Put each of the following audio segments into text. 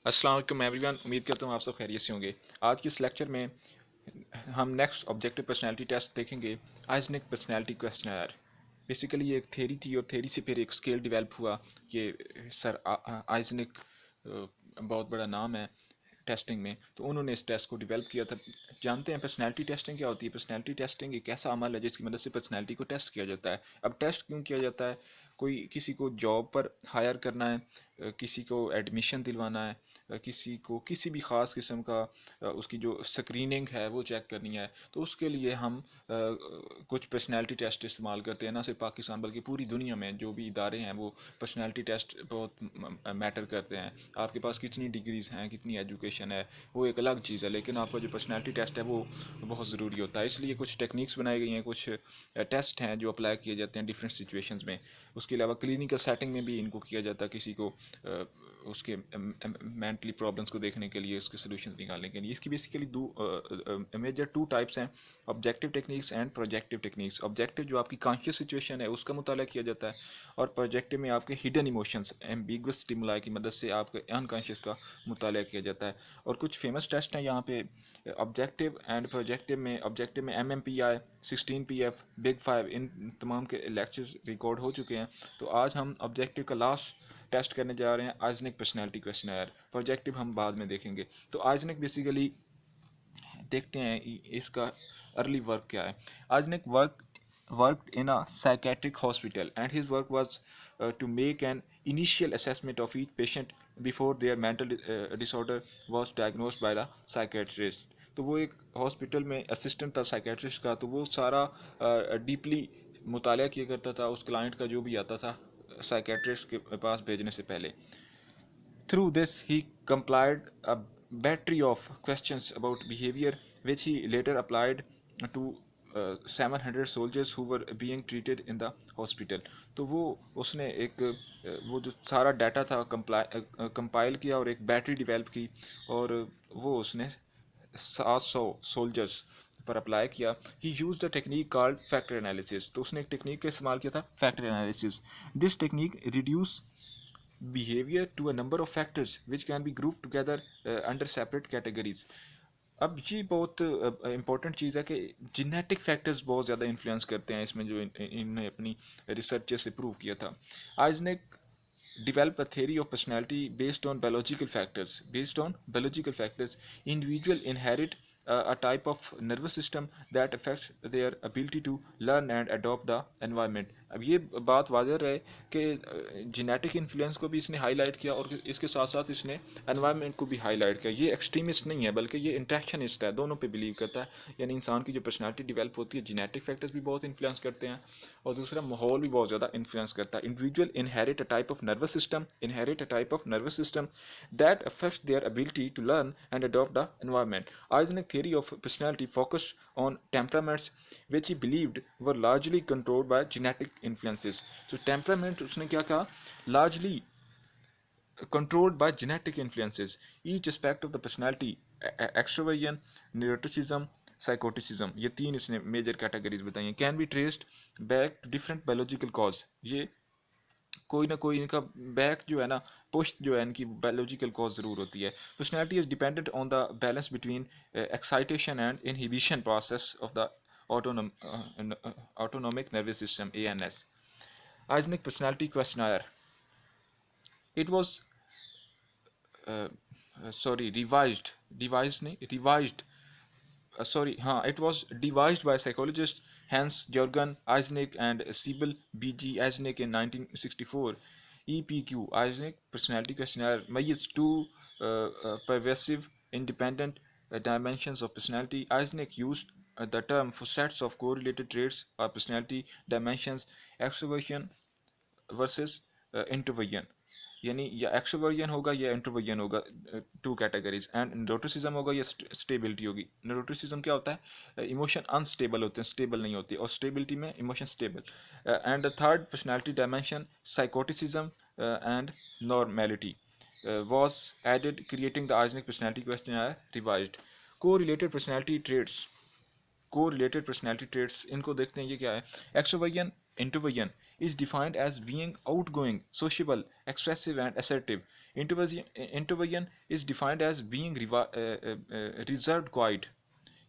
السلام علیکم every one, امید کرتا ہوں آپ سب خیریت سے ہوں گے۔ آج کے اس لیکچر میں ہم نیکسٹ آبجیکٹیو پرسنالٹی ٹیسٹ دیکھیں گے، آئزنک پرسنالٹی کویسچنائر۔ بیسیکلی یہ ایک تھیری تھی اور تھیری سے پھر ایک اسکیل ڈیولپ ہوا۔ یہ سر آئزنک بہت بڑا نام ہے ٹیسٹنگ میں، تو انہوں نے اس ٹیسٹ کو ڈیولپ کیا تھا۔ جانتے ہیں پرسنالٹی ٹیسٹنگ کیا ہوتی ہے؟ پرسنالٹی ٹیسٹنگ ایک ایسا عمل ہے جس کی مدد سے پرسنالٹی کو ٹیسٹ کیا جاتا ہے۔ اب ٹیسٹ کیوں کیا جاتا ہے؟ کوئی کسی کو جاب پر ہائر کرنا ہے، کسی کو ایڈمیشن دلوانا ہے، کسی کو کسی بھی خاص قسم کا اس کی جو سکریننگ ہے وہ چیک کرنی ہے، تو اس کے لیے ہم کچھ پرسنالٹی ٹیسٹ استعمال کرتے ہیں۔ نہ صرف پاکستان بلکہ پوری دنیا میں جو بھی ادارے ہیں وہ پرسنالٹی ٹیسٹ بہت میٹر کرتے ہیں۔ آپ کے پاس کتنی ڈگریز ہیں، کتنی ایجوکیشن ہے، وہ ایک الگ چیز ہے، لیکن آپ کا جو پرسنالٹی ٹیسٹ ہے وہ بہت ضروری ہوتا ہے۔ اس لیے کچھ ٹیکنیکس بنائی گئی ہیں، کچھ ٹیسٹ ہیں جو اپلائی کیے جاتے ہیں ڈفرینٹ سچویشنز میں۔ اس کے علاوہ کلینکل سیٹنگ میں بھی ان کو کیا جاتا ہے، کسی کو اس کے مینٹلی پرابلمس کو دیکھنے کے لیے، اس کے سلوشنز نکالنے کے لیے۔ اس کی بیسیکلی میجر ٹو ٹائپس ہیں، objective techniques and projective techniques. Objective جو آپ کی کانشیس سچویشن ہے اس کا مطالعہ کیا جاتا ہے، اور پروجیکٹیو میں آپ کے ہڈن ایموشنز ایمبیگوس اسٹیمولائی کی مدد سے آپ کے انکانشیس کا مطالعہ کیا جاتا ہے۔ اور کچھ فیمس ٹیسٹ ہیں یہاں پہ آبجیکٹیو اینڈ پروجیکٹیو میں۔ آبجیکٹیو میں MMPI، 16PF، بگ 5، ان تمام کے لیکچرز ریکارڈ ہو چکے ہیں۔ تو آج ہم آبجیکٹیو کا لاسٹ ٹیسٹ کرنے جا رہے ہیں، آئزنک پرسنالٹی کویسچنائر۔ پروجیکٹیو ہم بعد میں دیکھیں گے۔ تو آئزنک بیسیکلی دیکھتے ہیں اس کا ارلی ورک کیا ہے۔ آئزنک worked in a psychiatric hospital and his work was to make an initial assessment of each patient before their mental disorder was diagnosed by the psychiatrist۔ تو وہ ایک ہاسپٹل میں اسسٹنٹ تھا سائیکیٹرسٹ کا، تو وہ سارا ڈیپلی مطالعہ کیا کرتا تھا اس کلائنٹ کا جو بھی آتا تھا سائیکیٹرسٹ کے پاس بھیجنے سے پہلے۔ Through this, he compiled a battery of questions about behavior, which he later applied to 700 soldiers who were being treated in the hospital۔ تو وہ اس نے ایک وہ جو سارا ڈیٹا تھا کمپائل کیا اور ایک بیٹری ڈیولپ کی، اور وہ اس نے 700 سولجرس پر اپلائی کیا۔ He used the technique called factor analysis. تو اس نے ایک ٹیکنیک کا استعمال کیا تھا، factor analysis. This technique reduce behavior to a number of factors which can be grouped together under separate categories۔ اب یہ بہت امپورٹنٹ چیز ہے کہ جینیٹک فیکٹرز بہت زیادہ انفلوئنس کرتے ہیں اس میں، جو انہوں نے اپنی ریسرچ سے پروو کیا تھا۔ آئزنک develop a theory of personality based on biological factors. Individual inherit a type of nervous system that affects their ability to learn and adopt the environment۔ اب یہ بات واضح رہے کہ جینیٹک انفلوئنس کو بھی اس نے ہائی لائٹ کیا، اور اس کے ساتھ ساتھ اس نے انوائرمنٹ کو بھی ہائی لائٹ کیا۔ یہ ایکسٹریمسٹ نہیں ہے بلکہ یہ انٹریکشنسٹ ہے، دونوں پہ بلیو کرتا ہے۔ یعنی انسان کی جو پرسنالٹی ڈیولپ ہوتی ہے، جینیٹک فیکٹرز بھی بہت انفلوئنس کرتے ہیں، اور دوسرا ماحول بھی بہت زیادہ انفلوئنس کرتا ہے۔ Individual inherit a type of nervous system that affects their ability to learn and adapt the environment. Eysenck theory of personality focus on temperaments which he believed were largely controlled by genetic influences۔ So temperament اس نے کیا کہا، largely controlled by genetic influences۔ Each aspect of the personality، extroversion، neuroticism، psychoticism، یہ تین اس نے major categories بتائی ہیں، can be traced back to different biological cause۔ یہ کوئی نہ کوئی ان کا بیک جو ہے نا، پشت جو ہے ان کی بایولوجیکل کاز ضرور ہوتی ہے۔ Personality is dependent on the balance between excitation and inhibition process of the autonomic nervous system ANS۔ Eysenck personality questionnaire, it was it was devised by psychologists Hans Jürgen Eysenck and Sybil B.G. Eysenck in 1964۔ EPQ Eysenck Personality Questionnaire measures two pervasive independent dimensions of personality۔ Eysenck used the term for sets of correlated traits or personality dimensions: extroversion versus introversion، یعنی یا extroversion ہوگا یا introversion ہوگا، two categories, and نیوروٹیسزم ہوگا یا stability ہوگی۔ نیوروٹیسزم کیا ہوتا ہے؟ ایموشن انسٹیبل ہوتے ہیں، اسٹیبل نہیں ہوتی، اور اسٹیبلٹی میں emotion stable. And third personality dimension psychoticism and normality was added creating the Eysenck personality questionnaire revised. کو ریلیٹڈ پرسنالٹی ٹریٹس ان کو دیکھتے ہیں، یہ کیا ہے؟ Extroversion, introversion. is defined as being outgoing, sociable, expressive, and assertive. Introversion is defined as being reserved, quiet.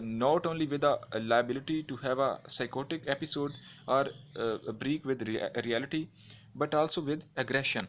not only with a liability to have a psychotic episode or break with reality, but also with aggression.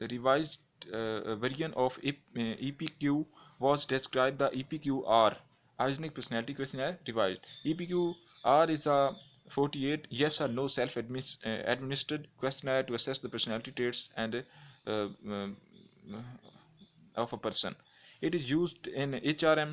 revised version of EPQ was described the EPQR, Eisner Personality Questionnaire revised. EPQR is a 48 yes or no self-administered questionnaire to assess the personality traits and of a person. It is used in HRM.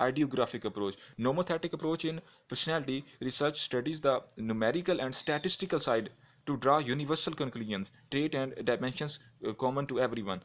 ideographic approach. Nomothetic approach in personality research studies the numerical and statistical side to draw universal conclusions, trait and dimensions common to everyone.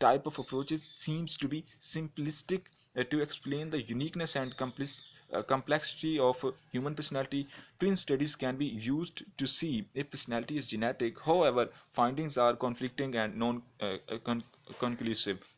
type of approaches seems to be simplistic to explain the uniqueness and complexity of human personality. Twin studies can be used to see if personality is genetic. However, findings are conflicting and conclusive.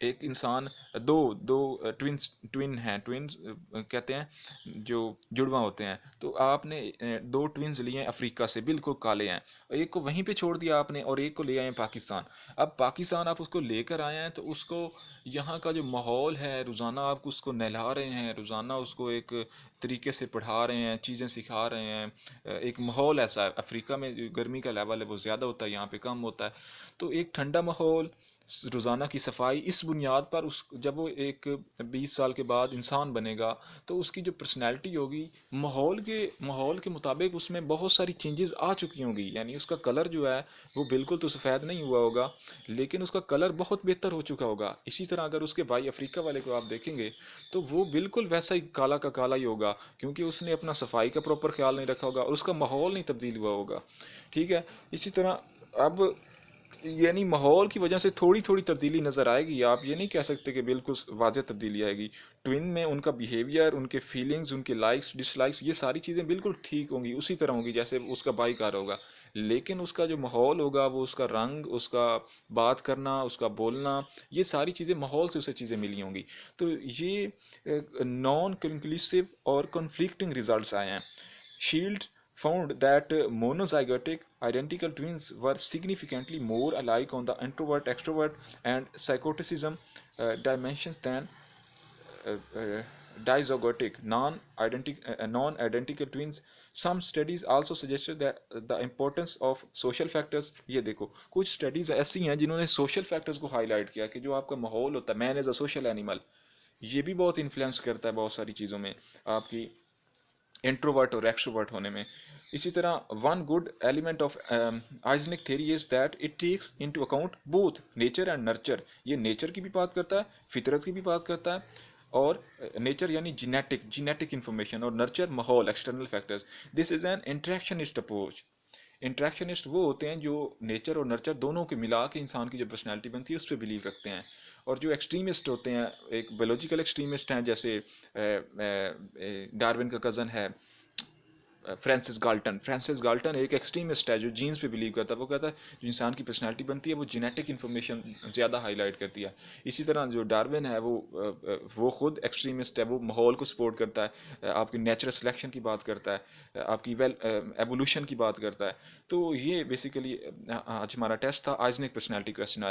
ایک انسان دو دو twin ہیں، twins کہتے ہیں جو جڑواں ہوتے ہیں، تو آپ نے دو ٹوینز لیے ہیں افریقہ سے، بالکل کالے ہیں، ایک کو وہیں پہ چھوڑ دیا آپ نے اور ایک کو لے آئے ہیں پاکستان۔ اب پاکستان آپ اس کو لے کر آئے ہیں تو اس کو یہاں کا جو ماحول ہے، روزانہ آپ کو اس کو نہلا رہے ہیں، روزانہ اس کو ایک طریقے سے پڑھا رہے ہیں، چیزیں سکھا رہے ہیں، ایک ماحول ایسا ہے۔ افریقہ میں جو گرمی کا لیول ہے وہ زیادہ ہوتا ہے، یہاں پہ کم ہوتا ہے، تو ایک ٹھنڈا ماحول، روزانہ کی صفائی، اس بنیاد پر اس جب وہ ایک 20 سال کے بعد انسان بنے گا تو اس کی جو پرسنالٹی ہوگی ماحول کے مطابق اس میں بہت ساری چینجز آ چکی ہوں گی، یعنی اس کا کلر جو ہے وہ بالکل تو سفید نہیں ہوا ہوگا لیکن اس کا کلر بہت بہتر ہو چکا ہوگا۔ اسی طرح اگر اس کے بھائی افریقہ والے کو آپ دیکھیں گے تو وہ بالکل ویسا ہی کالا کا کالا ہی ہوگا، کیونکہ اس نے اپنا صفائی کا پراپر خیال نہیں رکھا ہوگا اور اس کا ماحول نہیں تبدیل ہوا ہوگا، ٹھیک ہے۔ اسی طرح اب یعنی ماحول کی وجہ سے تھوڑی تھوڑی تبدیلی نظر آئے گی، آپ یہ نہیں کہہ سکتے کہ بالکل واضح تبدیلی آئے گی۔ ٹوین میں ان کا بیہیویئر، ان کے فیلنگز، ان کے لائکس ڈس لائکس، یہ ساری چیزیں بالکل ٹھیک ہوں گی، اسی طرح ہوں گی جیسے اس کا بائی کار ہوگا، لیکن اس کا جو ماحول ہوگا، وہ اس کا رنگ، اس کا بات کرنا، اس کا بولنا، یہ ساری چیزیں ماحول سے اسے چیزیں ملی ہوں گی۔ تو یہ نان کنکلوسیو اور کنفلکٹنگ ریزلٹس آئے ہیں۔ Shield found that monozygotic identical twins were significantly more alike on the introvert, extrovert, and psychoticism dimensions than dizygotic non-identical twins. Some studies also suggested that the importance of social factors. یہ دیکھو کچھ studies ایسی ہیں جنہوں نے social factors کو high light کیا کہ جو آپ کا ماحول ہوتا ہے، مین ایز اے سوشل اینیمل، یہ بھی بہت انفلوئنس کرتا ہے بہت ساری چیزوں میں، آپ کی انٹروورٹ اور ایکسٹروورٹ ہونے میں۔ اسی طرح one good element of آئزنک theory is that it takes into account both nature and nurture, یہ نیچر کی بھی بات کرتا ہے، فطرت کی بھی بات کرتا ہے، اور نیچر یعنی جینیٹک انفارمیشن، اور نرچر ماحول external factors. This is an interactionist approach. Interactionist وہ ہوتے ہیں جو نیچر اور نرچر دونوں کے ملا کے انسان کی جو پرسنالٹی بنتی ہے اس پہ بلیو رکھتے ہیں، اور جو ایکسٹریمسٹ ہوتے ہیں، ایک بایولوجیکل ایکسٹریمسٹ ہیں جیسے ڈارون کا کزن ہے فرانسس گالٹن ایک ایکسٹریمسٹ ہے جو جینز پہ بلیو کرتا ہے، وہ کہتا ہے جو انسان کی پرسنالٹی بنتی ہے وہ جینیٹک انفارمیشن زیادہ ہائی لائٹ کرتی ہے۔ اسی طرح جو ڈارون ہے وہ خود ایکسٹریمسٹ ہے، وہ ماحول کو سپورٹ کرتا ہے، آپ کی نیچرل سلیکشن کی بات کرتا ہے، آپ کی ایوولوشن کی بات کرتا ہے۔ تو یہ بیسیکلی آج ہمارا ٹیسٹ تھا، آئزنک پرسنالٹی کویسچن۔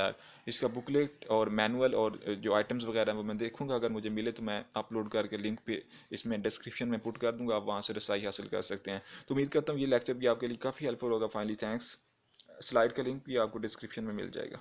اس کا بکلیٹ اور مینول اور جو آئٹمز وغیرہ ہیں وہ میں دیکھوں گا، اگر مجھے ملے تو میں اپلوڈ کر کے لنک پہ اس میں ڈسکرپشن میں پٹ کر دوں گا، آپ وہاں سے رسائی حاصل کر سکتے ہیں۔ تو امید کرتا ہوں یہ لیکچر بھی آپ کے لیے کافی ہیلپ فل ہوگا۔ Finally thanks. سلائڈ کا لنک بھی آپ کو ڈسکرپشن میں مل جائے گا۔